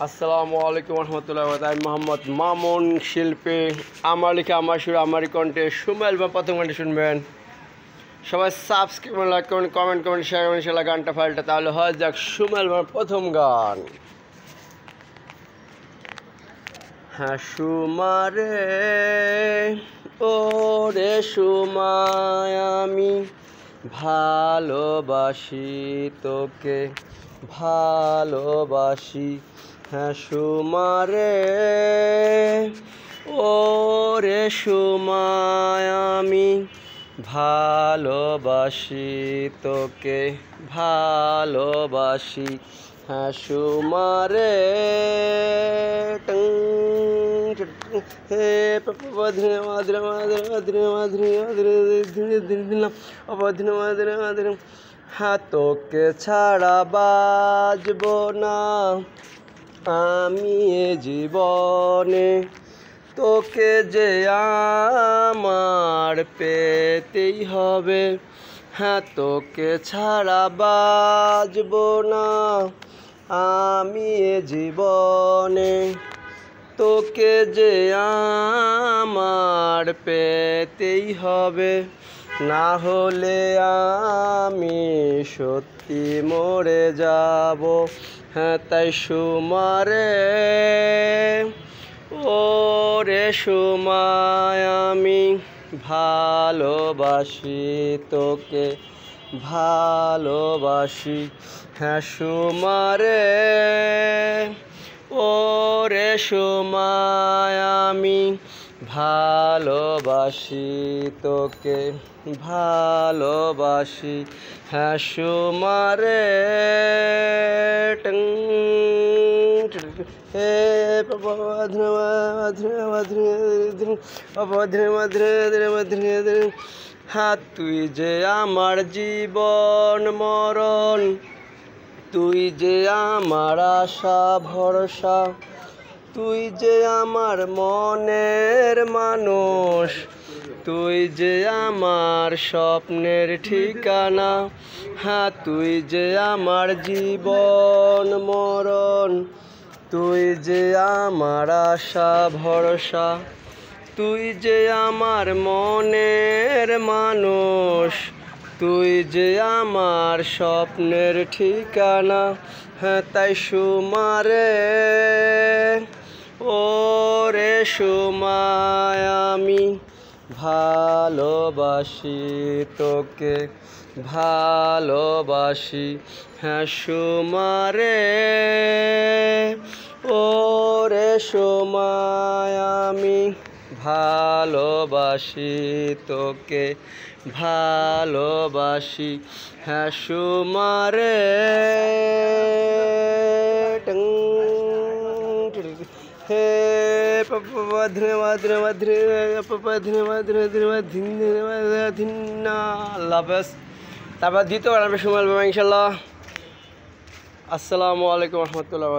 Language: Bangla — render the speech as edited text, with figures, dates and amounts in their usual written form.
আসসালামু আলাইকুম রহমতুল্লাহ। আমি মোহাম্মদ মামুন শিল্পী। আমার লিখে আমার সুর আমারই কণ্ঠে সুমেল বা প্রথম গানটি শুনবেন। সবাই সাবস্ক্রাইব লাইক করুন, কমেন্ট করুন, শেয়ার করুন ইনশাআল্লাহ গানটা ফাইলটা। তাহলে হয় যাক সুমেল বা প্রথম গান। হ্যাঁ সুমারে ও রে সুমায় আমি ভালোবাসি তোকে, ভালোবাসি। হ্যাঁ সুমারে ও রে সুমায় আমি ভালোবাসি তোকে, ভালোবাসি। হ্যাঁ সুমারে হে মাধুরী মাধুরী মাধুরী মাধুরী মাধুরী মাধুরী মাধুরী। হ্যাঁ তোকে ছাড়া বাঁচব না আমি এ জীবনে, তোকে যে আমার পেতেই হবে। হ্যাঁ তোকে ছাড়া বাঁচব না আমি এ জীবনে, তোকে যে আমার পেতেই হবে। না হলে আমি সত্যি মরে যাব। হ্যাঁ তাই সুমারে ও রে সুমায় আমি ভালোবাসি তোকে, ভালোবাসি। হ্যাঁ সুমারে ও রে সুমায় আমি ভালোবাসি তোকে, ভালোবাসি। হ্যাঁ সুমারে হে মাধুরী মাধুরী মাধুরী মাধুরী মাধুরী। হ্যাঁ তুই যে আমার জীবন মরণ, তুই যে আমার আশা ভরসা, তুই যে আমার মনের মানুষ, তুই যে আমার স্বপ্নের ঠিকানা। হ্যাঁ তুই যে আমার জীবন মরণ, তুই যে আমার আশা ভরসা, তুই যে আমার মনের মানুষ, তুই যে আমার স্বপ্নের ঠিকানা। হ্যাঁ তাই সুমারে ও রে সুমায় আমি ভালোবাসি তোকে, ভালোবাসি। হ্যাঁ সুমারে ও রে সুমায় আমি ভালোবাসি তোকে, ভালোবাসি। হ্যাঁ সুমারে হে মাধুরী মাধুরী মাধুরী মাধুরী মাধুরী মাধুরী। আল্লাহ হাফেজ। তারপর দ্বিতীয় গান আমরা সুমেল ইনশাল্লাহ। আসসালামু আলাইকুম রহমতুল্লাহ।